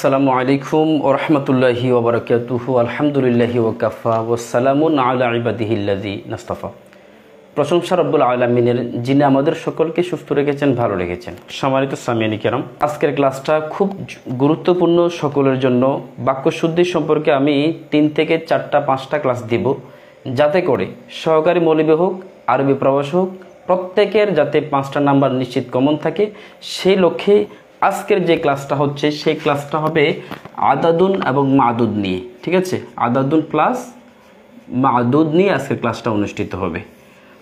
আসসালামু আলাইকুম ওয়া রাহমাতুল্লাহি ওয়া বারাকাতুহু আলহামদুলিল্লাহি ওয়া কাফা ওয়া সালামুন আলা ইবাদিহিল্লাযী নাসতাফা। প্রশংসা রব্বুল আলামিনের, যিনি আমাদের সকলকে সুস্থ রেখেছেন, ভালো রেখেছেন। সম্মানিত সামিয়ানি কেরাম, আজকের ক্লাসটা খুব গুরুত্বপূর্ণ সকলের জন্য। বাক্যশুদ্ধি সম্পর্কে আমি 3 থেকে 4টা 5টা ক্লাস দিব, যাতে করে সহকারী মৌলবী হোক, আরবি প্রবাস হোক, প্রত্যেকের যাতে 5টা নাম্বার নিশ্চিত কমন থাকে। সেই লক্ষ্যে আজকের যে ক্লাসটা হচ্ছে, সেই ক্লাসটা হবে আদাদুন এবং মাদুদ নিয়ে। ঠিক আছে, আদাদুন প্লাস মাদুদ নিয়ে আজকের ক্লাসটা অনুষ্ঠিত হবে।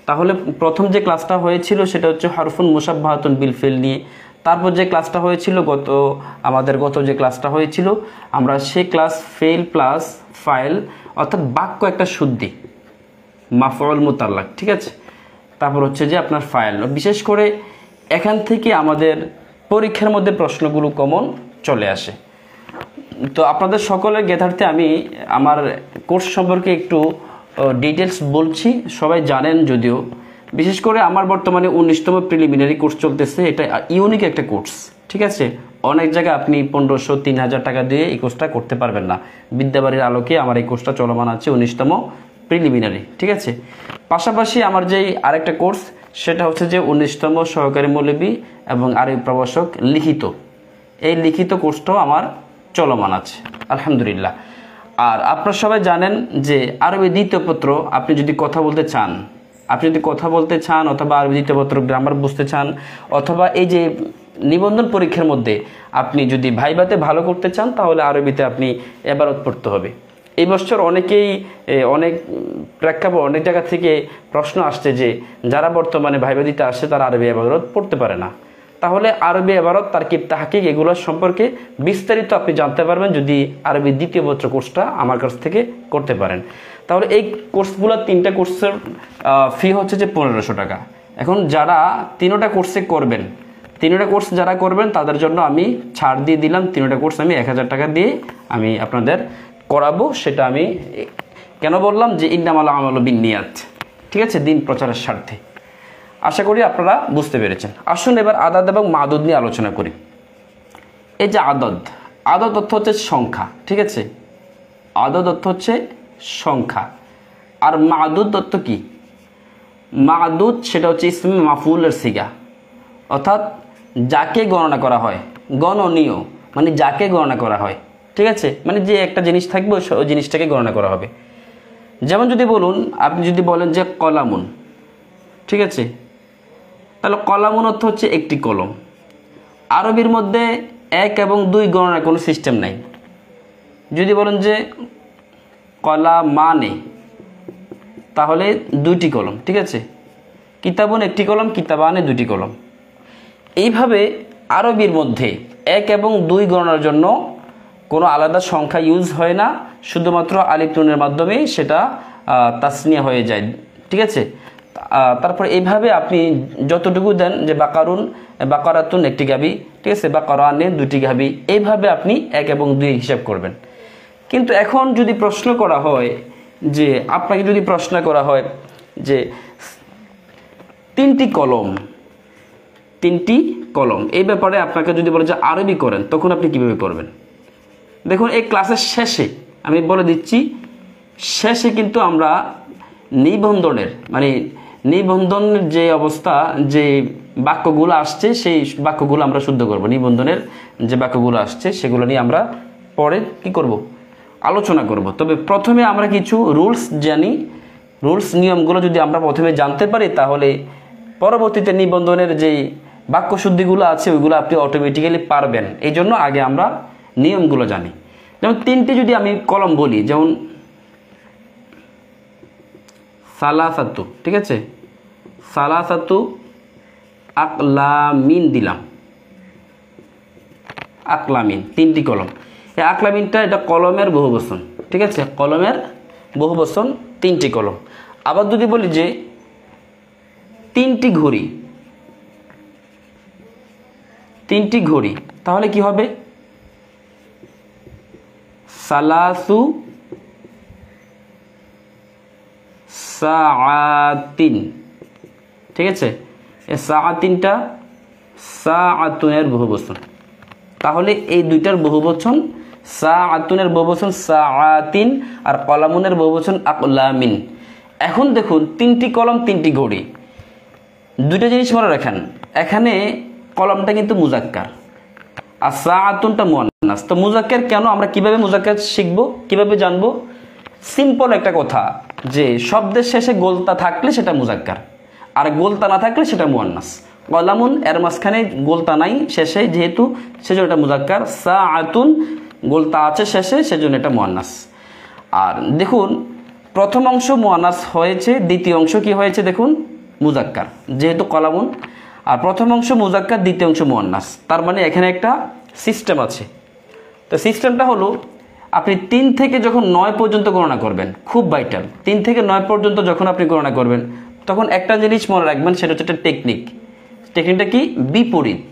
তাহলে প্রথম যে ক্লাসটা হয়েছিল সেটা হচ্ছে হরফুন মুশাব্বাহাতুন বিল ফিল নিয়ে। তারপর যে ক্লাসটা হয়েছিল আমাদের গত যে ক্লাসটা হয়েছিল, আমরা সেই ক্লাস ফেল প্লাস ফাইল, অর্থাৎ বাক্য একটা শুদ্ধি, মাফউল মুতাল্লাক। ঠিক আছে, তারপর হচ্ছে যে আপনার ফাইল। বিশেষ করে এখান থেকে আমাদের পরীক্ষার মধ্যে প্রশ্নগুলো কমন চলে আসে। তো আপনাদের সকলের জ্ঞাতার্থে আমি আমার কোর্স সম্পর্কে একটু ডিটেলস বলছি। সবাই জানেন যদিও, বিশেষ করে আমার বর্তমানে 19তম প্রিলিমিনারি কোর্স চলতেছে। এটা ইউনিক একটা কোর্স। ঠিক আছে, অনেক জায়গায় আপনি 1500 3000 টাকা দিয়ে এই কোর্সটা করতে পারবেন না। বিদ্যাবাড়ির আলোকে আমার এই কোর্সটা চলমান আছে, 19তম প্রিলিমিনারি। ঠিক আছে, পাশাপাশি আমার যেই আরেকটা কোর্স, সেটা হচ্ছে যে 19তম সহকারী মৌলবী এবং আরবি প্রভাষক লিখিত। এই লিখিত কোর্সটাও আমার চলমান আছে, আলহামদুলিল্লাহ। আর আপনারা সবাই জানেন যে আরবি দ্বিতীয় পত্র আপনি যদি কথা বলতে চান, অথবা আরবি দ্বিতীয় পত্র গ্রামার বুঝতে চান, অথবা এই যে নিবন্ধন পরীক্ষার মধ্যে আপনি যদি ভাইভাতে ভালো করতে চান, তাহলে আরবিতে আপনি এবারত পড়তে হবে। এই বছর অনেক প্রেক্ষাপট, অনেক জায়গা থেকে প্রশ্ন আসছে যে যারা বর্তমানে ভাইভা দিতে আসছে তারা আরবি এবারত পড়তে পারে না। তাহলে আরবি এবারত, তারকিব, তাহকিক এগুলোর সম্পর্কে বিস্তারিত আপনি জানতে পারবেন যদি আরবি দ্বিতীয় পত্র কোর্সটা আমার কাছ থেকে করতে পারেন। তাহলে এই কোর্সগুলো 3টা কোর্সের ফি হচ্ছে যে 1500 টাকা। এখন যারা 3টা কোর্সে করবেন, 3টা কোর্স যারা করবেন তাদের জন্য আমি ছাড় দিয়ে দিলাম। 3টা কোর্স আমি 1000 টাকা দিয়ে আমি আপনাদের করাবো। সেটা আমি কেন বললাম যে ইন্নামাল আমালু বিন্নিয়াত। ঠিক আছে, দিন প্রচারের স্বার্থে। আশা করি আপনারা বুঝতে পেরেছেন। আসুন এবার আদাদ এবং মাদুদ নিয়ে আলোচনা করি। এই যে আদদ অর্থ হচ্ছে সংখ্যা। ঠিক আছে, আদদ অর্থ হচ্ছে সংখ্যা। আর মাদুদ অর্থ কি? মাদুদ সেটা হচ্ছে ইসমে মাফউলের সিগা, অর্থাৎ যাকে গণনা করা হয়। গণনীয় মানে যাকে গণনা করা হয়। ঠিক আছে, মানে যে একটা জিনিস থাকবে ওই জিনিসটাকে গণনা করা হবে। যেমন যদি আপনি যদি বলেন যে কলামুন, ঠিক আছে, তাহলে কলামুন অর্থ হচ্ছে একটি কলম। আরবির মধ্যে 1 এবং 2 গণনার কোনো সিস্টেম নাই। যদি বলেন যে কলামানে, তাহলে 2টি কলম। ঠিক আছে, কিতাবুন একটি কলম, কিতাবানে 2টি কলম। এইভাবে আরবির মধ্যে 1 এবং 2 গণনার জন্য কোনো আলাদা সংখ্যা ইউজ হয় না, শুধুমাত্র আলিফ নুনের মাধ্যমে সেটা তাসনিয়া হয়ে যায়। ঠিক আছে, তারপর এইভাবে আপনি যতটুকু দেন, যে বাকারাতুন একটি গাবি, ঠিক আছে, বাকারানে 2টি গাবি, এইভাবে আপনি 1 এবং 2 হিসাব করবেন। কিন্তু এখন যদি প্রশ্ন করা হয় যে আপনাকে যদি প্রশ্ন করা হয় যে 3টি কলম, এই ব্যাপারে আপনাকে যদি বলে যে আরবি করেন, তখন আপনি কিভাবে করবেন? দেখুন, এই ক্লাসের শেষে আমি বলে দিচ্ছি, শেষে কিন্তু আমরা নিবন্ধনের যে অবস্থা, যে বাক্যগুলো আসছে, সেই বাক্যগুলো আমরা শুদ্ধ করব। নিবন্ধনের যে বাক্যগুলো আসছে সেগুলো নিয়ে আমরা পরে কি করব? আলোচনা করব। তবে প্রথমে আমরা কিছু রুলস জানি। রুলস নিয়মগুলো যদি আমরা প্রথমে জানতে পারি, তাহলে পরবর্তীতে নিবন্ধনের যে বাক্যশুদ্ধিগুলো আছে ওইগুলো আপনি অটোমেটিক্যালি পারবেন। এই জন্য আগে আমরা নিয়মগুলো জানি। যেমন 3টি যদি আমি কলম বলি, যেমন সালাসাতু, ঠিক আছে, সালাসাতু আকলামিন দিলাম, আকলামিন 3টি কলম। এই আকলামিনটা এটা কলমের বহুবচন। ঠিক আছে, কলমের বহুবচন, 3টি কলম। আবার যদি বলি যে 3টি ঘড়ি, তাহলে কি হবে? সালাসু সাআতিন। ঠিক আছে, এই সাআতিনটা সাআতুনের বহুবচন। তাহলে এই দুইটার বহুবচন সাআতুনের বহুবচন সাআতিন, আর কলামুনের বহুবচন আকলামিন। এখন দেখুন তিনটি কলম তিনটি ঘড়ি, দুইটা জিনিস মনে রাখেন, এখানে কলমটা কিন্তু মুজাক্কার আর সাআতুনটা মুয়ান্নাস। তো মুজাক্কার কেন, আমরা কিভাবে মুজাক্কার শিখবো, কিভাবে জানবো? সিম্পল একটা কথা, যে শব্দের শেষে গোলতা থাকলে সেটা মুজাক্কার, আর গোলতা না থাকলে সেটা মুয়ান্নাস। কলামুন এর মাঝখানে গোলতা নাই শেষে, যেহেতু সেজন্য এটা মুজাক্কার। সাআতুন গোলতা আছে শেষে, সেজন্য এটা মুয়ান্নাস। আর দেখুন প্রথম অংশ মুয়ান্নাস হয়েছে, দ্বিতীয় অংশ কি হয়েছে দেখুন মুজাক্কার, যেহেতু কলামুন। আর প্রথম অংশ মুজাক্কার, দ্বিতীয় অংশ মুয়ান্নাস, তার মানে এখানে একটা সিস্টেম আছে। তো সিস্টেমটা হলো, আপনি 3 থেকে যখন 9 পর্যন্ত গণনা করবেন, খুব ভাইটাল, 3 থেকে 9 পর্যন্ত যখন আপনি গণনা করবেন, তখন একটা জিনিস মনে রাখবেন, সেটা হচ্ছে একটা টেকনিক। টেকনিকটা কি? বিপরীত।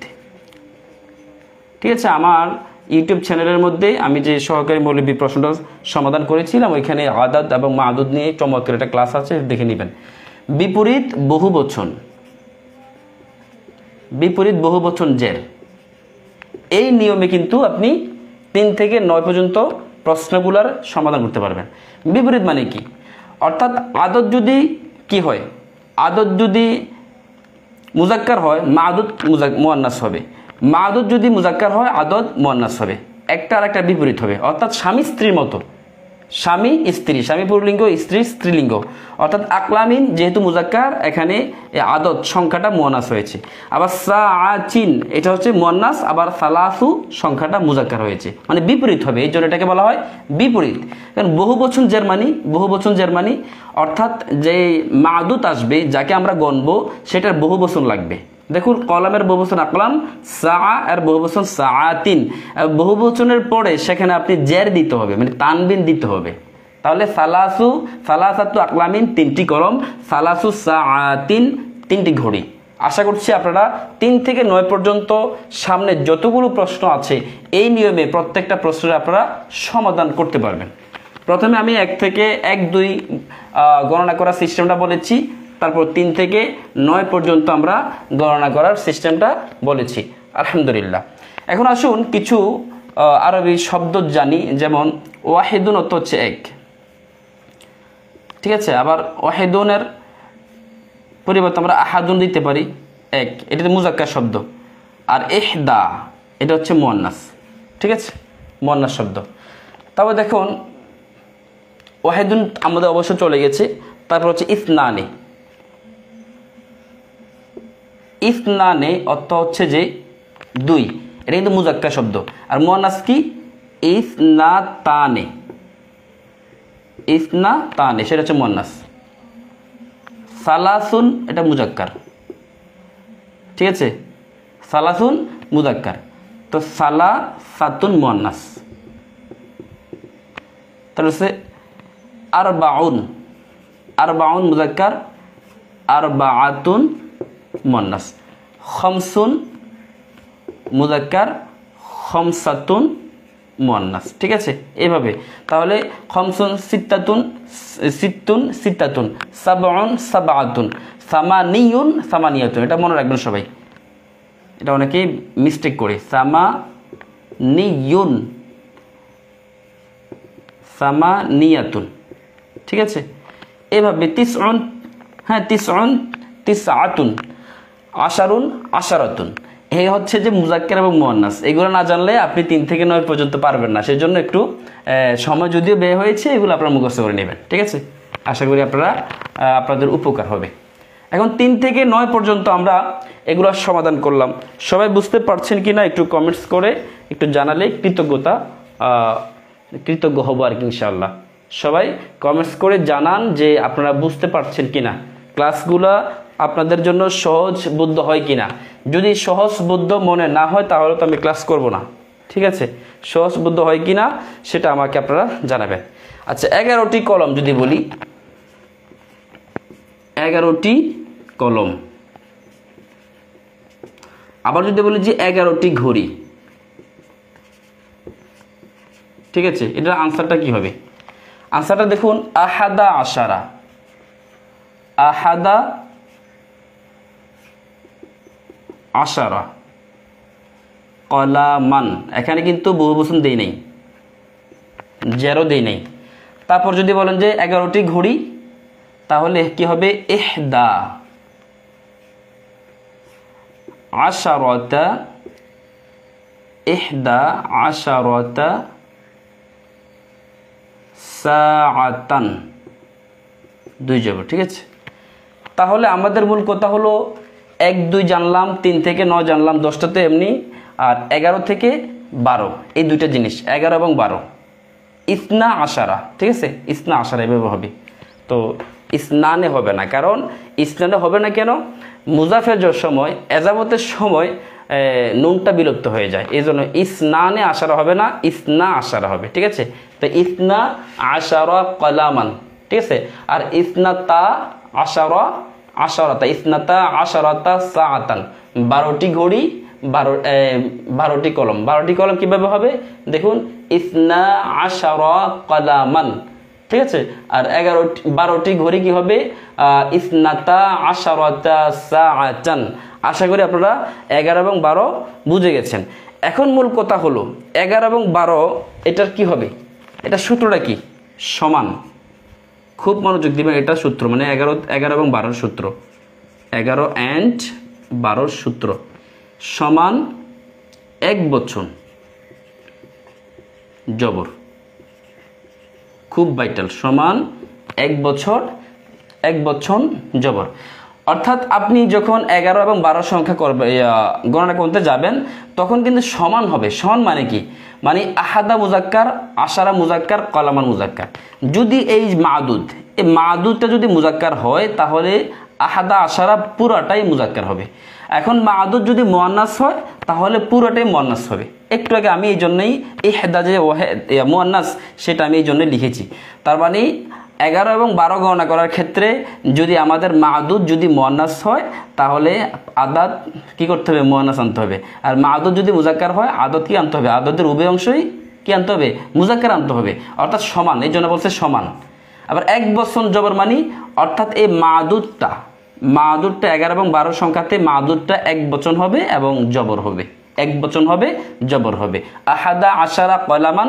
ঠিক আছে, আমার ইউটিউব চ্যানেলের মধ্যে আমি যে সহকারী মৌলবী প্রশ্নটা সমাধান করেছিলাম, ওইখানে আদাদ এবং মাদুদ নিয়ে চমৎকার একটা ক্লাস আছে, দেখে নেবেন। বিপরীত বহুবচন, বিপরীত বহুবচন জের, এই নিয়মে কিন্তু আপনি 3 থেকে 9 পর্যন্ত প্রশ্নগুলোর সমাধান করতে পারবেন। বিপরীত মানে কি? অর্থাৎ আদত যদি কি হয়, আদত যদি মুজাক্কার হয়, মাদুদ মুয়ান্নাস হবে। মাদুদ যদি মুজাক্কার হয়, আদত মুয়ান্নাস হবে। একটা আর একটা বিপরীত হবে। অর্থাৎ স্বামী স্ত্রীর মতো, স্বামী স্ত্রী, স্বামী পুরুলিঙ্গ, স্ত্রী স্ত্রীলিঙ্গ। অর্থাৎ আকলামিন যেহেতু মুজাক্কার, এখানে আদত সংখ্যাটা মুয়ান্নাস হয়েছে। আবার সাআচিন এটা হচ্ছে মুয়ান্নাস, আবার সালাসু সংখ্যাটা মুজাক্কার হয়েছে, মানে বিপরীত হবে। এই জন্য এটাকে বলা হয় বিপরীত। কারণ বহুবচন জার্মানি, বহুবচন জার্মানি অর্থাৎ যে মাদুদ আসবে, যাকে আমরা গণবো, সেটার বহুবচন লাগবে। দেখুন কলামের বহুবচন আকলাম, সা এর বহুবচন সাআতিন, বহুবচনের পরে সেখানে আপনি জের দিতে হবে, মানে তানবিন দিতে হবে। তাহলে সালাসাতু আকলামিন 3টি কলম, সালাসু সাআতিন 3টি ঘড়ি। আশা করছি আপনারা 3 থেকে 9 পর্যন্ত সামনে যতগুলো প্রশ্ন আছে, এই নিয়মে প্রত্যেকটা প্রশ্নের আপনারা সমাধান করতে পারবেন। প্রথমে আমি 1 থেকে 1-2 গণনা করার সিস্টেমটা বলেছি, তারপর 3 থেকে 9 পর্যন্ত আমরা গণনা করার সিস্টেমটা বলেছি। আলহামদুলিল্লাহ। এখন আসুন কিছু আরবি শব্দ জানি, যেমন ওয়াহিদুন অর্থ হচ্ছে এক। ঠিক আছে, আবার ওয়াহিদুনের পরিবর্তে আমরা আহাদুন দিতে পারি, এক, এটা মুজাক্কার শব্দ। আর ইহদা এটা হচ্ছে মুয়ান্নাস। ঠিক আছে, মুয়ান্নাস শব্দ। তবে দেখুন ওয়াহিদুন আমাদের অবশ্য চলে গেছে, তারপর হচ্ছে ইসনানি। ইসনানে অর্থ হচ্ছে যে 2, এটা কিন্তু মুজাক্কার শব্দ। আর মুয়ান্নাস কি? ইসনাতানে, ইসনাতানে সেটা হচ্ছে মুয়ান্নাস। সালাসুন এটা মুজাক্কার। ঠিক আছে, সালাসুন মুজাক্কার, তো সালাসাতুন মুয়ান্নাস। তাহলে হচ্ছে আরবাউন, আরবাউন মুজাক্কার, আরবাআতুন মুয়ান্নাস। খামসুন মুজাক্কার, খামসাতুন মুয়ান্নাস। ঠিক আছে, এইভাবে। তাহলে খামসুন সিত্তাতুন, সিত্তুন সিত্তাতুন, সাবউন সাবআতুন, সামানিয়ুন সামানিয়াতুন। এটা মনে রাখবেন সবাই, এটা অনেকেই মিস্টেক করে। সামানিয়ুন সামানিয়াতুন। ঠিক আছে, এভাবে তিসউন, হ্যাঁ তিসউন তিসআতুন, আশারুন আশারাতুন। এই হচ্ছে যে মুজাক্কার এবং মুয়ান্নাস। এগুলো না জানলে আপনি 3 থেকে 9 পর্যন্ত পারবেন না। সেজন্য একটু সময় যদিও ব্যয় হয়েছে, এগুলো আপনারা মুখস্থ করে নেবেন। ঠিক আছে, আশা করি আপনাদের উপকার হবে। এখন 3 থেকে 9 পর্যন্ত আমরা এগুলো সমাধান করলাম। সবাই বুঝতে পারছেন কি না একটু কমেন্টস করে একটু জানালে কৃতজ্ঞ হব আর কি ইনশাআল্লাহ। সবাই কমেন্টস করে জানান যে আপনারা বুঝতে পারছেন কিনা, ক্লাসগুলা আপনাদের জন্য সহজ বুদ্ধ হয় কিনা। যদি সহজ বুদ্ধ মনে না হয় তাহলে তো আমি ক্লাস করব না। ঠিক আছে, সহজ বুদ্ধ হয় কিনা সেটা আমাকে আপনারা জানাবেন। আচ্ছা, 11টি কলম যদি বলি, 11টি কলম। আবার যদি বলি যে 11টি ঘড়ি, ঠিক আছে, এটার আনসারটা কি হবে? আনসারটা দেখুন, আহাদা আশারা, আহাদা আশারা, কলামান, এখানে কিন্তু বহুবচন দেই নাই, জেরো দেই নাই। তারপর যদি বলেন যে 11টি ঘড়ি, তাহলে কি হবে ইহদা আশারতা, ইহদা আশারতা সাআতান, 2 জবর। ঠিক আছে, তাহলে আমাদের মূল কথা হলো 1 2 জানলাম, 3 থেকে 9 জানলাম, 10টা তো এমনি, আর 11 থেকে 12 এই দুইটা জিনিস, 11 এবং 12, ইসনা আশারা। ঠিক আছে, ইসনা আশারা এভাবে হবে। তো ইসনানে হবে না, কারণ ইসনানে হবে না কেন? মুজাফের সময়, এজাবতের সময় নুনটা বিলুপ্ত হয়ে যায়, এই জন্য ইসনানে আশারা হবে না, ইসনা আশারা হবে। ঠিক আছে, তো ইসনা আশারা কলামান। ঠিক আছে, আর ইসনাতা আশারা আশারাতা, ইসনাতা আশারাতা সাআতান, 12টি ঘড়ি, 12টি কলম। 12টি কলম কিভাবে হবে দেখুন, ইসনা আশারা কলামান। ঠিক আছে, আর 12টি ঘড়ি কি হবে? ইসনাতা আশারাতা সাআতান। আশা করি আপনারা 11 এবং 12 বুঝে গেছেন। এখন মূল কথা হলো 11 এবং 12 এটার কি হবে? এটা সূত্রটা কি? সমান। খুব মনোযোগ দিবেন, এটা সূত্র, মানে 11 এবং 12 সূত্র, 11 and 12 সূত্র সমান এক বচন জবর, খুব ভাইটাল, সমান এক বচন জবর। অর্থাৎ আপনি যখন 11 এবং 12 সংখ্যা গণনা করতে যাবেন তখন কিন্তু সমান হবে। সমান মানে কি? মানে আহাদা মুজাক্কার, আশারা মুজাক্কার, কলামান মুজাক্কার। যদি এই মাদুদটা যদি মুজাক্কার হয় তাহলে আহাদা আশারা পুরাটাই মুজাক্কার হবে। এখন মাদুদ যদি মুয়ান্নাস হয় তাহলে পুরোটাই মুয়ান্নাস হবে। একটু আগে আমি এই জন্যই ইহদা যে মুয়ান্নাস সেটা আমি এই জন্য লিখেছি। তার মানে 11 এবং 12 গণনা করার ক্ষেত্রে যদি আমাদের মাদুদ যদি মুয়ান্নাস হয় তাহলে আদাদ কি করতে হবে? মুয়ান্নাস আনতে হবে। আর মাদুদ যদি মুজাক্কার হয় আদত কি আনতে হবে? আদতের উভয় অংশই কি আনতে হবে? মুজাক্কার আনতে হবে, অর্থাৎ সমান। এই জন্য বলছে সমান। আবার এক বচন জবর মানি, অর্থাৎ এই মাদুদটা 11 এবং 12 সংখ্যাতে মাদুদটা এক বচন হবে এবং জবর হবে, এক বচন হবে, জবর হবে। আহাদা আশারা কলামান,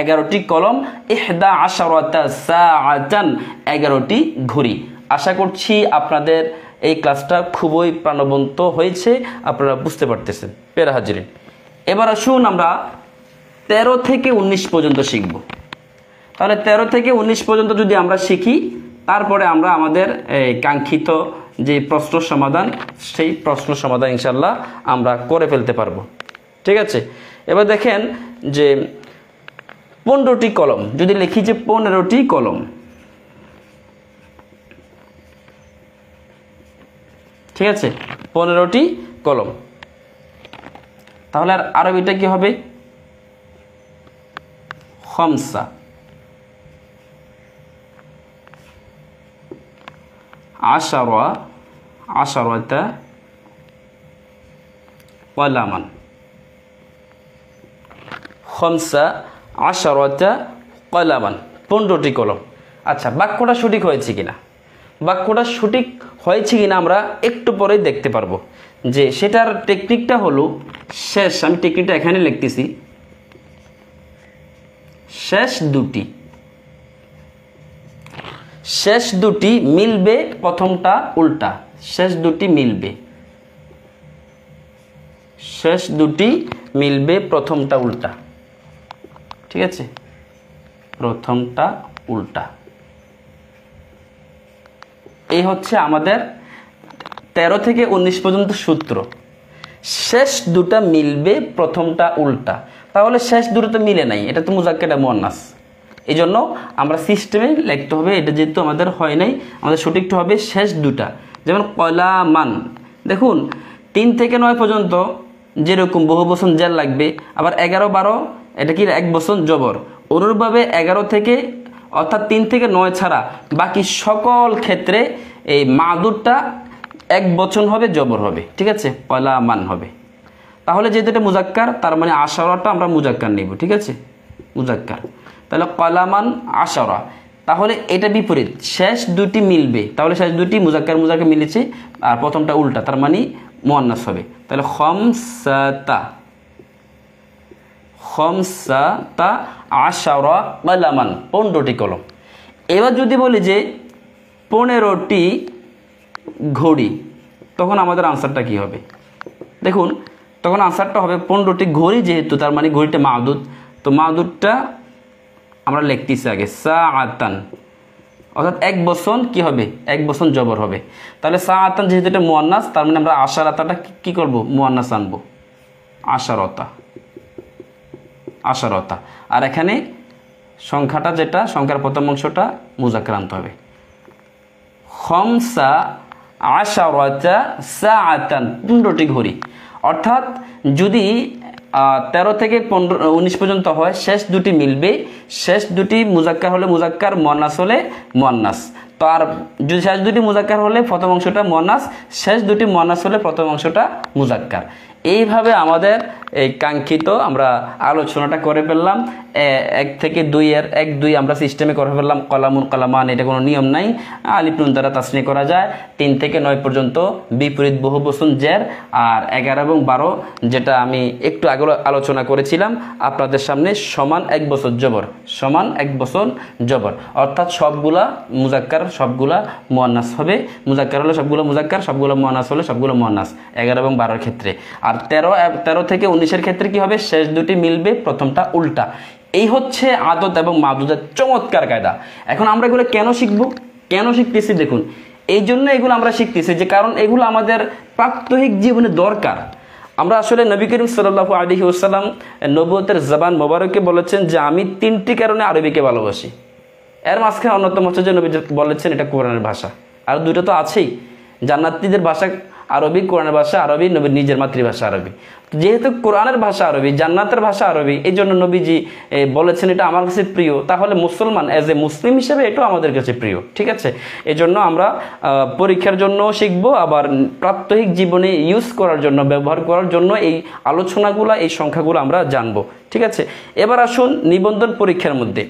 11টি কলম, ইহদা আশারাতা সাআতান, 11টি ঘড়ি। আশা করছি আপনাদের এই ক্লাসটা খুবই প্রাণবন্ত হয়েছে, আপনারা বুঝতে পারতেছেন। প্রিয় হাজিরিন, এবার আসুন আমরা 13 থেকে 19 পর্যন্ত শিখব। তাহলে 13 থেকে 19 পর্যন্ত যদি আমরা শিখি, তারপরে আমরা আমাদের কাঙ্ক্ষিত যে প্রশ্ন সমাধান, সেই প্রশ্ন সমাধান ইনশাল্লাহ আমরা করে ফেলতে পারবো। ঠিক আছে, এবার দেখেন যে 15টি কলম যদি লিখি, যে 15টি কলম। ঠিক আছে, 15টি কলম। তাহলে আর আরবিটা কি হবে? খামসা। আশারাতা কলামান। খামসা আশারাতা কলামান, 15টি কলম। আচ্ছা, বাক্যটা সঠিক হয়েছে কিনা? বাক্যটা সঠিক হয়েছে কিনা আমরা একটু পরেই দেখতে পারবো। যে সেটার টেকনিকটা হলো শেষ, আমি টেকনিকটা এখানে লিখতেছি, শেষ দুটি মিলবে, প্রথমটা উল্টা। শেষ দুটি মিলবে, প্রথমটা উল্টা। ঠিক আছে, প্রথমটা উল্টা। এই হচ্ছে আমাদের 13 থেকে 19 পর্যন্ত সূত্র। শেষ দুটা মিলবে, প্রথমটা উল্টা। তাহলে শেষ দুটো তো মিলে নাই, এটা তো মুজাক্কার, এটা মুয়ান্নাস। এই জন্য আমরা সিস্টেমে লিখতে হবে, এটা যেহেতু আমাদের হয় নাই, আমাদের সঠিকটা হবে শেষ দুটা। যেমন কলামান, দেখুন 3 থেকে 9 পর্যন্ত যেরকম বহুবচন জের লাগবে, আবার 11 12 এটা কি এক বচন জবর। অনুরূপভাবে 11 থেকে, অর্থাৎ 3 থেকে 9 ছাড়া বাকি সকল ক্ষেত্রে এই মাদুদটা এক বচন হবে, জবর হবে। ঠিক আছে, কলামান হবে। তাহলে যেহেতু এটা মুজাক্কার, তার মানে আশারাটা আমরা মুজাক্কার নেব। ঠিক আছে, মুজাক্কার। তাহলে কলামান আশারা, তাহলে এটা বিপরীত, শেষ দুটি মিলবে। তাহলে শেষ দুটি মুজাক্কার মিলেছে, আর প্রথমটা উল্টা, তার মানে মুয়ান্নাস হবে। তাহলে খামসাতা, খামসাতা আশারা কলামান, 15টি কলম। এবার যদি বলি যে 15টি ঘড়ি, তখন আমাদের আনসারটা কি হবে? দেখুন তখন আনসারটা হবে 15টি ঘড়ি, যেহেতু তার মানে ঘড়িটা মাদুদ, তো মাদুদটা আমরা লিখতেছি আগে সাআতান, অর্থাৎ এক বছর কি হবে? এক বছর জবর হবে। তাহলে সাআতান যেহেতু এটা মুয়ান্নাস, তার মানে আমরা আশারাতাটা কি করব? মুয়ান্নাস আনবো, আশারতা, আশারতা। আর এখানে সংখ্যাটা যেটা, সংখ্যার প্রথম অংশটা মুজাক্কার আনতে হবে। খামসা আশারাতা সাআতান, 15টি ঘড়ি। অর্থাৎ যদি 13 থেকে 19 পর্যন্ত হয়, শেষ দুটি মিলবে, শেষ দুটি মুজাক্কার হলে মুজাক্কার, মুয়ান্নাস হলে মুয়ান্নাস। তো আর যদি শেষ দুটি মুজাক্কার হলে প্রথম অংশটা মুয়ান্নাস, শেষ দুটি মুয়ান্নাস হলে প্রথম অংশটা মুজাক্কার। এইভাবে আমাদের এই কাঙ্ক্ষিত আমরা আলোচনাটা করে ফেললাম। 1 থেকে 2 এর 1 2 আমরা সিস্টেমে করে ফেললাম। কলামুন কলামান, এটা কোনো নিয়ম নাই, আলিফ নুন দ্বারা তাসনি করা যায়। 3 থেকে 9 পর্যন্ত বিপরীত বহুবচন জের, আর 11 এবং 12 যেটা আমি একটু আগে আলোচনা করেছিলাম আপনাদের সামনে, সমান 1 বছর জবর, সমান 1 বছর জবর। অর্থাৎ সবগুলা মুজাক্কার, সবগুলা মুয়ান্নাস হবে। মুজাক্কার হলে সবগুলো মুজাক্কার, সবগুলো মুয়ান্নাস হলে সবগুলো মুয়ান্নাস 11 এবং 12 ক্ষেত্রে। আর 13 থেকে 19 ক্ষেত্রে কি হবে? শেষ দুটি মিলবে, প্রথমটা উল্টা। এই হচ্ছে আদত এবং মাদুদের চমৎকার কায়দা। এখন আমরা এগুলো কেন শিখব, কেন শিখতেছি? দেখুন এই জন্য এগুলো আমরা শিখতেছি যে কারণ এগুলো আমাদের প্রাত্যহিক জীবনে দরকার। আমরা আসলে নবী করিম সাল্লাল্লাহু আলাইহি ওয়াসাল্লাম নবুয়তের জবান মোবারকে বলেছেন যে আমি 3টি কারণে আরবিকে ভালোবাসি। এর মাঝখানে অন্যতম হচ্ছে যে নবী বলেছেন এটা কোরআনের ভাষা, আর 2টা তো আছেই, জান্নাতীদের ভাষা আরবি, কোরআনের ভাষা আরবি, নবীর নিজের মাতৃভাষা আরবি। যেহেতু কোরআনের ভাষা আরবি, জান্নাতের ভাষা আরবি, এই জন্য নবীজি বলেছেন এটা আমার কাছে প্রিয়। তাহলে মুসলমান এজ এ মুসলিম হিসেবে এটাও আমাদের কাছে প্রিয়, ঠিক আছে? এই জন্য আমরা পরীক্ষার জন্য শিখবো, আবার প্রাত্যহিক জীবনে ইউজ করার জন্য, ব্যবহার করার জন্য এই আলোচনাগুলো, এই সংখ্যাগুলো আমরা জানবো, ঠিক আছে? এবার আসুন নিবন্ধন পরীক্ষার মধ্যে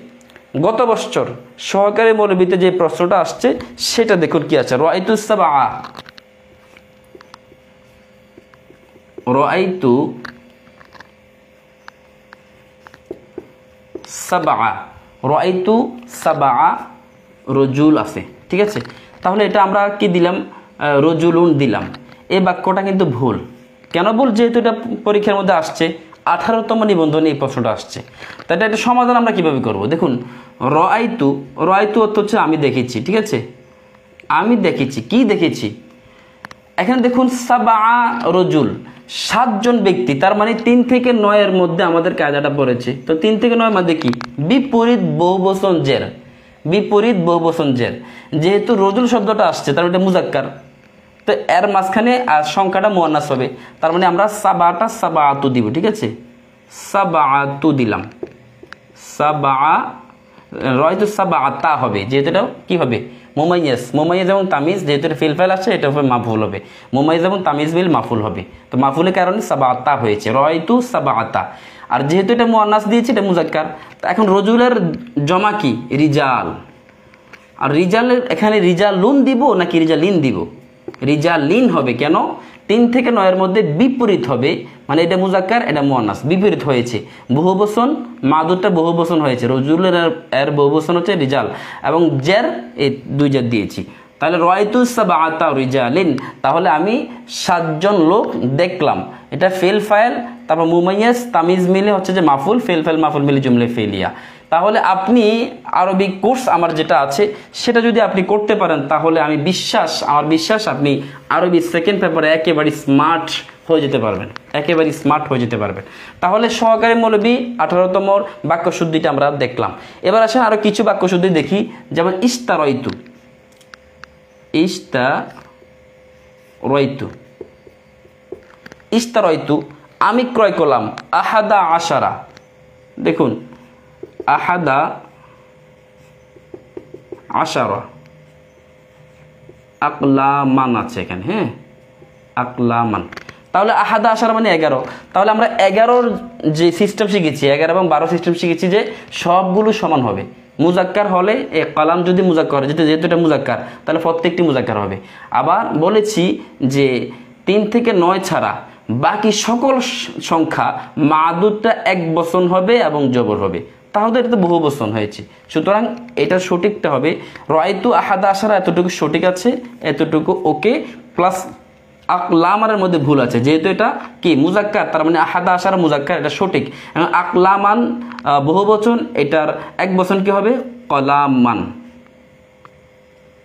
গত বছর সহকারী মৌলবীতে যে প্রশ্নটা আসছে সেটা দেখুন কি আছে। রাআইতুস সাবআ, রাআইতু সাবআ, রাআইতু সাবআ রজুল আছে, ঠিক আছে? তাহলে এটা আমরা কি দিলাম? রজুলুন দিলাম। এই বাক্যটা কিন্তু ভুল। কেন ভুল? যেহেতু এটা পরীক্ষার মধ্যে আসছে, 18তম নিবন্ধনে এই প্রশ্নটা আসছে। তাই এটা সমাধান আমরা কিভাবে করব? দেখুন রাআইতু, রাআইতু অর্থ হচ্ছে আমি দেখেছি, ঠিক আছে? আমি দেখেছি, কি দেখেছি? এখানে দেখুন সাবআ রজুল, 7 জন ব্যক্তি, তার মানে 3 থেকে 9 এর মধ্যে আমাদের কায়দাটা পড়েছে। তো 3 থেকে 9 মধ্যে কি? বিপরীত বহুবচন জের, বিপরীত বহুবচন জের। যেহেতু রজুল শব্দটা আসছে তার মানে মুজাক্কার, তো এর মাঝখানে সংখ্যাটা মুয়ান্নাস হবে, তার মানে আমরা সাবাটা সাবাতু দিব, ঠিক আছে? সাবাতু দিলাম, সাবা, রাআইতু সাবাতা হবে, যেহেতু এটা কি হবে? মুমাইয়াজ, মুমাইয়াজ এবং তামিজ, যেহেতু এটা ফিল ফাইল আসছে এটা হবে মাফুল হবে, মুমাইয়াজ এবং তামিজ মিল মাফুল হবে। তো মাফুলের কারণে সাবাতা হয়েছে, রাআইতু সাবাতা। আর যেহেতু এটা মুয়ান্নাস দিয়েছে এটা মুজাক্কার, তো এখন রজুলের জমা কি? রিজাল। আর রিজালের এখানে রিজালুন দিব নাকি রিজালিন দিব? রিজালিন হবে। কেন? 3 থেকে 9 এর মধ্যে বিপরীত হবে, মানে এটা মুজাক্কার, এটা মুয়ান্নাস, বিপরীত হয়েছে। বহুবচন, মাদুদটা বহুবচন হয়েছে, রজুলের এর বহুবচন হচ্ছে রিজাল, এবং জের এই 2 জের দিয়েছি। তাহলে রাআইতু সাবআতা রিজালিন, তাহলে আমি 7 জন লোক দেখলাম। এটা ফেল ফাইল, তারপর মুমাইয়াজ তামিজ মিলে হচ্ছে যে মাফুল, ফেল ফাইল মাফুল মিলে জুমলে ফেলিয়া। তাহলে আপনি আরবি কোর্স আমার যেটা আছে সেটা যদি আপনি করতে পারেন, তাহলে আমার বিশ্বাস আপনি আরবি সেকেন্ড পেপারে একেবারে স্মার্ট হয়ে যেতে পারবেন, একেবারে স্মার্ট হয়ে যেতে পারবেন। তাহলে সহকারী মৌলবী 18তম বাক্যশুদ্ধিটা আমরা দেখলাম। এবার আসেন আরো কিছু বাক্যশুদ্ধি দেখি, যেমন ইস্তারাইতু, ইস্তারাইতু, ইস্তারাইতু আমি ক্রয় করলাম। আহাদা আশারা, দেখুন আহাদা আশারা, আকলামান আছে এখানে, হ্যাঁ আকলামান। তাহলে আহাদা আশারা মানে 11। তাহলে আমরা 11-র যে সিস্টেম শিখেছি, 11 এবং 12 সিস্টেম শিখেছি যে সবগুলো সমান হবে। মুজাক্কার হলে কালাম যদি মুজাক্কার, যেহেতু এটা মুজাক্কার তাহলে প্রত্যেকটি মুজাক্কার হবে। আবার বলেছি যে 3 থেকে 9 ছাড়া বাকি সকল সংখ্যা মাদুদটা এক বচন হবে এবং জবর হবে, তাহলে এটা তো বহু বচন হয়েছে। সুতরাং এটা সঠিকটা হবে রাআইতু আহাদা আশারা, এতটুকু সঠিক আছে, এতটুকু ওকে। প্লাস আকলামানের মধ্যে ভুল আছে, যেহেতু এটা কি মুজাক্কার, তার মানে আহাদা আশারা মুজাক্কার, এটা সঠিক। এবং আকলামান বহু বচন, এটার এক বচন কি হবে কলামান।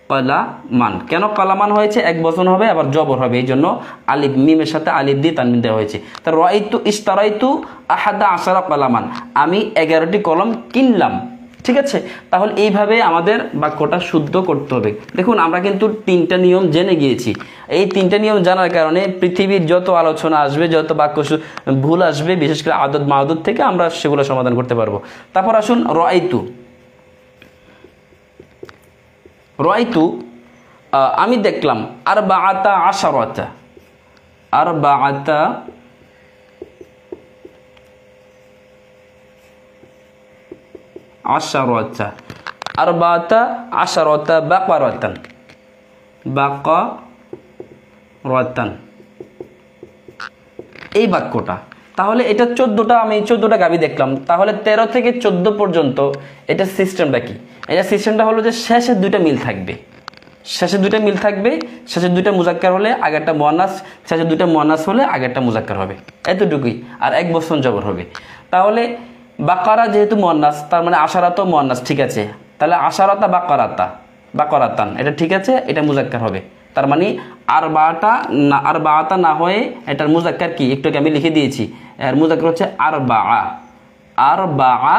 কলামান কেন কলামান হয়েছে, এক বচন হবে আবার জবর হবে, এই জন্য আলিফ মিমের সাথে আলিফ দিয়ে তানবিন দেওয়া হয়েছে। তা রাআইতু ইশতারাইতু আহাদা আশারা কলামান, আমি 11টি কলম কিনলাম। ঠিক আছে, তাহলে এইভাবে আমাদের বাক্যটা শুদ্ধ করতে হবে। দেখুন আমরা কিন্তু 3টা নিয়ম জেনে গিয়েছি। এই 3টা নিয়ম জানার কারণে পৃথিবীর যত আলোচনা আসবে, যত বাক্য ভুল আসবে, বিশেষ করে আদদ মাদুদ থেকে আমরা সেগুলো সমাধান করতে পারবো। তারপর আসুন রাআইতু। রাআইতু আমি দেখলাম, আরবাআতা আশারাতা, আরবাআতা আশারাতা, আরবাআতা আশারাতা বাকারাতান, বাকারাতান, এই বাক্যটা। তাহলে এটা 14টা, আমি 14টা গাবি দেখলাম, তাহলে 13 থেকে 14 পর্যন্ত এটা সিস্টেমটা কি? এটা সিস্টেমটা হলো যে শেষের 2টা মিল থাকবে, শেষের 2টা মিল থাকবে, শেষের 2টা মুজাক্কার হলে আগেরটা মুয়ান্নাস, শেষের 2টা মুয়ান্নাস হলে আগেরটা মুজাক্কার হবে, এতটুকুই। আর এক বচন জবর হবে। তাহলে বাকারা যেহেতু মুয়ান্নাস, তার মানে আশারাতও মুয়ান্নাস, ঠিক আছে। তাহলে আশারাতা বাকারাতা, বাকারাতান, এটা ঠিক আছে, এটা মুজাক্কার হবে। তার মানে আরবাআতা না হয়ে এটার মুজাক্কার কি, একটু আমি লিখে দিয়েছি, এর মুজাক্কার হচ্ছে আরবাআ, আরবাআ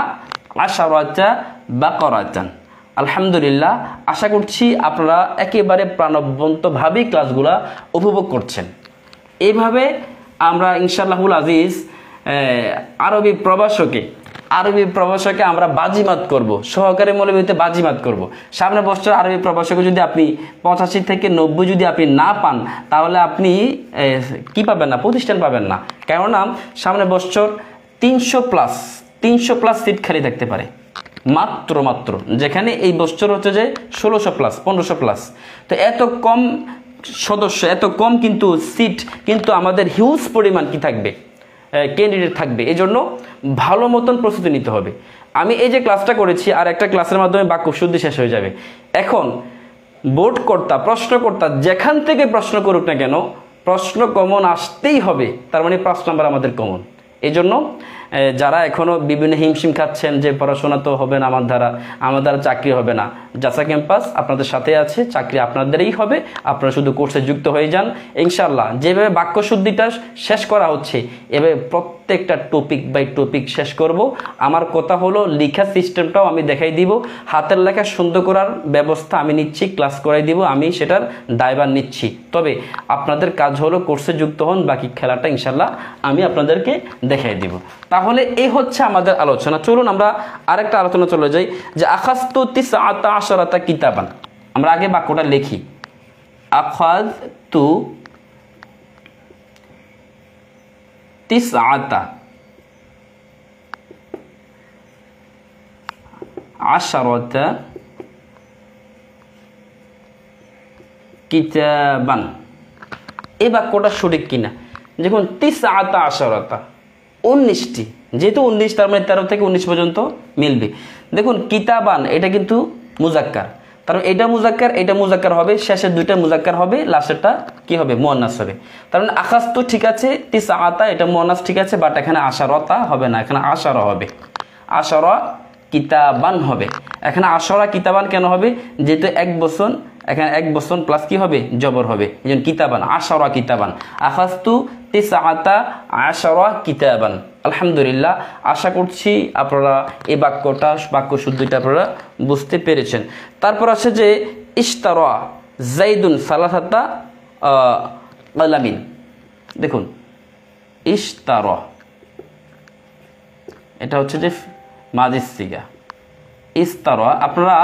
আশারাতা বাকারাতান। আলহামদুলিল্লাহ, আশা করছি আপনারা একেবারে প্রাণবন্তভাবেই ক্লাসগুলা উপভোগ করছেন। এইভাবে আমরা ইনশাআল্লাহুল আজিজ আরবি প্রভাষকে আমরা বাজিমাত করব, সহকারী মৌলবীতে বাজিমাত করব। সামনে বছর আরবি প্রভাষকে যদি আপনি 85 থেকে 90 যদি আপনি না পান, তাহলে আপনি কি পাবেন না, প্রতিষ্ঠান পাবেন না। কেননা সামনে বছর 300 প্লাস সিট খালি থাকতে পারে, মাত্র, যেখানে এই বছর হচ্ছে যে 1600 প্লাস, 1500 প্লাস। তো এত কম সদস্য, এত কম কিন্তু সিট, কিন্তু আমাদের হিউজ পরিমাণ কি থাকবে, ক্যান্ডিডেট থাকবে। এই জন্য ভালো মতন প্রস্তুতি নিতে হবে। আমি এই যে ক্লাসটা করেছি, আর একটা ক্লাসের মাধ্যমে বাক্য শুদ্ধি শেষ হয়ে যাবে। এখন বোর্ডকর্তা, প্রশ্নকর্তা যেখান থেকে প্রশ্ন করুক না কেন, প্রশ্ন কমন আসতেই হবে, তার মানে 5 নাম্বার আমাদের কমন। এই জন্য যারা এখনও বিভিন্ন হিমশিম খাচ্ছেন যে পড়াশোনা তো হবে না, আমার দ্বারা চাকরি হবে না, জাসা ক্যাম্পাস আপনাদের সাথে আছে, চাকরি আপনাদেরই হবে। আপনারা শুধু কোর্সে যুক্ত হয়ে যান ইনশাআল্লাহ। যেভাবে বাক্য শুদ্ধিটা শেষ করা হচ্ছে, এভাবে প্রত্যেকটা টপিক বাই টপিক শেষ করব। আমার কথা হলো লেখা সিস্টেমটাও আমি দেখাই দিব, হাতের লেখা সুন্দর করার ব্যবস্থা আমি নিচ্ছি, ক্লাস করাই দিব, আমি সেটার দায়ভার নিচ্ছি। তবে আপনাদের কাজ হলো কোর্সে যুক্ত হন, বাকি খেলাটা ইনশাআল্লাহ আমি আপনাদেরকে দেখাই দিব। তাহলে এই হচ্ছে আমাদের আলোচনা। চলুন আমরা আরেকটা আলোচনা চলে যাই, যে আখাযতু 19 কিতাবান। আমরা আগে বাক্যটা লিখি, আখাযতু 19 কিতাবান। এই বাক্যটা সঠিক কিনা দেখুন, 19 19টি, যেহেতু 19, তার মানে 13 থেকে 19 পর্যন্ত মিলবে। দেখুন কিতাবান এটা কিন্তু মুজাক্কার, কারণ এটা মুজাক্কার হবে, শেষের 2টা মুজাক্কার হবে, লাস্টেরটা কি হবে, মুয়ান্নাস হবে। তার মানে আখাযতু ঠিক আছে, 19 এটা মুয়ান্নাস ঠিক আছে, বাট এখানে আশারাতা হবে না, এখানে আশারা হবে, আশারা কিতাবান হবে। এখানে আশারা কিতাবান কেন হবে, যেহেতু এক বচন, এখানে এক বচন প্লাস কি হবে, জবর হবে, এই জন্য কিতাবান, আশারা কিতাবান। আখাযতু 19 কিতাবান। আলহামদুলিল্লাহ, আশা করছি আপনারা এই বাক্য শুদ্ধিটা আপনারা বুঝতে পেরেছেন। তারপর আছে যে ইশতারা যাইদুন সালাসাতা কলামিন। দেখুন ইশতারা, এটা হচ্ছে যে মাজিদ সিগা। ইশতারা, আপনারা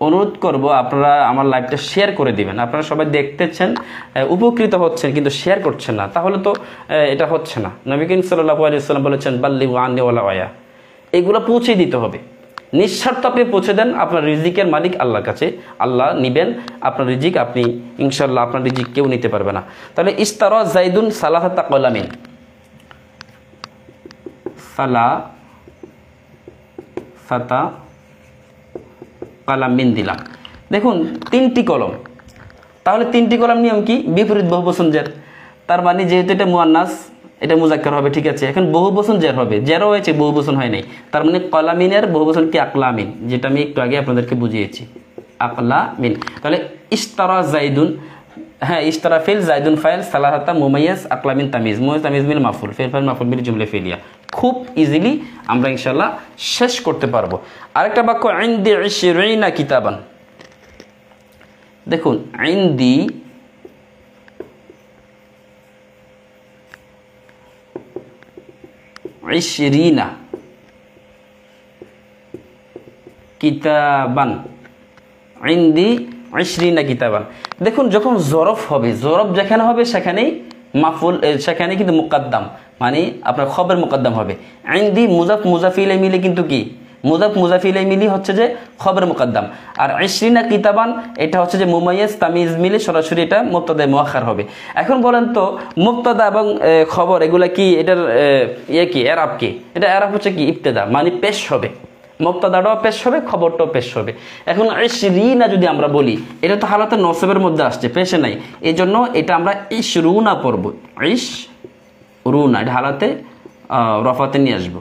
অনুরোধ করব, আপনারা আমার লাইভটা শেয়ার করে দিবেন। আপনারা সবাই দেখতেছেন, উপকৃত হচ্ছেন, কিন্তু শেয়ার করছেন না, তাহলে তো এটা হচ্ছে না। নবী করিম সাল্লাল্লাহু আলাইহি ওয়াসাল্লাম বলেছেন বাল্লিগু আন্নী ওয়ালাউ আয়া, এগুলো পৌঁছে দিতে হবে। নিঃস্বার্থ আপনি পৌঁছে দেন, আপনার রিজিকের মালিক আল্লাহর কাছে, আল্লাহ নিবেন আপনার রিজিক, আপনি ইনশাল্লাহ আপনার রিজিক কেউ নিতে পারবে না। তাহলে ইস্তারা জাইদুন সালাহাতা কলামিন, সালাসাতা কালামিন দিলাম। দেখুন 3টি কলম, তাহলে 3টি কলম নিয়ম কি? বিপরীত বহুবচন জের, তার মানে যেহেতু এটা মুয়ান্নাস এটা মুজাক্কার হবে, ঠিক আছে। এখন বহুবচন জের হবে, জেরও হয়েছে বহুবচন হয় নাই, তার মানে কলামিনের বহুবচন কি? আকলামিন, যেটা আমি একটু আগে আপনাদেরকে বুঝিয়েছি, আকলামিন। তাহলে ইস্তারা জাইদুন, হ্যাঁ ইস্তারা ফিল, জাইদুন ফাইল, সালাহাতা মুমাইয়াজ, আকলামিন তামিজ, মুমাইয়াজ তামিজ মিল মাফুল, ফিল ফাইল মাফুল মিল জুমলা ফিলিয়া। খুব ইজিলি আমরা ইনশাআল্লাহ শেষ করতে পারবো। আরেকটা বাক্য ইনদি 20 কিতাবান, দেখুন ইনদি 20 কিতাবান, ইনদি 20 কিতাবান। দেখুন যখন জরফ হবে, জরফ যেখানে হবে সেখানেই মাফুল, সেখানে কিন্তু মুকাদ্দাম, মানে আপনার খবর মুকাদ্দাম হবে। ইনদি মুজাফ মুজাফ ইলাইহি মিলে কিন্তু কি? মুজাফ মুজাফ ইলাইহি মিলি হচ্ছে যে খবর মুকাদ্দাম, আর 20 কিতাবান এটা হচ্ছে যে মুমাইয়াজ তামিজ মিলে সরাসরি এটা মুবতাদা মুআখার হবে। এখন বলেন তো মুবতাদা এবং খবর এগুলা কি, এটার কি এরাব কি? এটা এরাব হচ্ছে কি? ইবতেদা, মানে পেশ হবে, মুবতাদাটাও পেশ হবে, খবরটাও পেশ হবে। এখন 20 যদি আমরা বলি, এটা তো হালাতে নসবের মধ্যে আসছে, পেশে নাই, এই জন্য এটা আমরা 20 পড়ব, 20, এটা হালাতে রফাতে নিয়ে আসবো।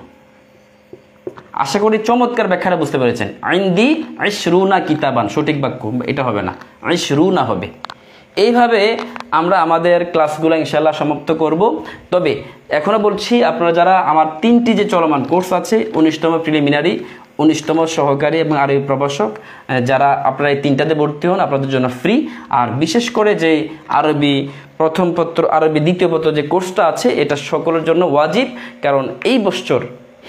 আশা করি চমৎকার ব্যাখ্যাটা বুঝতে পেরেছেন। ইনদি 20 কিতাবান সঠিক বাক্য এটা হবে না, 20 হবে। এইভাবে আমরা আমাদের ক্লাসগুলো ইনশাআল্লাহ সমাপ্ত করব। তবে এখনও বলছি, আপনারা যারা আমার 3টি যে চলমান কোর্স আছে, 19তম প্রিলিমিনারি, 19তম সহকারী এবং আরবি প্রভাষক, যারা আপনারা এই 3টাতে ভর্তি হন আপনাদের জন্য ফ্রি। আর বিশেষ করে যে আরবি প্রথম পত্র, আরবি দ্বিতীয় পত্র যে কোর্সটা আছে, এটা সকলের জন্য ওয়াজিব, কারণ এই বছর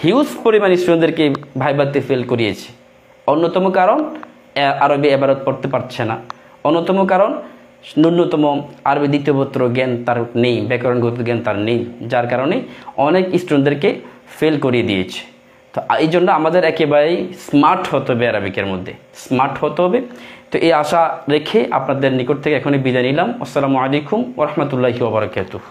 হিউজ পরিমাণ স্টুডেন্টদেরকে ভাইভাতে ফেল করিয়েছে। অন্যতম কারণ আরবি এবারত পড়তে পারছে না, অন্যতম কারণ ন্যূনতম আরবি দ্বিতীয় পত্র জ্ঞান তার নেই, ব্যাকরণগত জ্ঞান তার নেই, যার কারণে অনেক স্টুডেন্টদেরকে ফেল করিয়ে দিয়েছে। তো এই জন্য আমাদের একেবারেই স্মার্ট হতে হবে, আরবিকের মধ্যে স্মার্ট হতে হবে। তো এই আশা রেখে আপনাদের নিকট থেকে এখনই বিদায় নিলাম। আসসালামু আলাইকুম ওয়া রাহমাতুল্লাহি ওয়া বারাকাতুহু।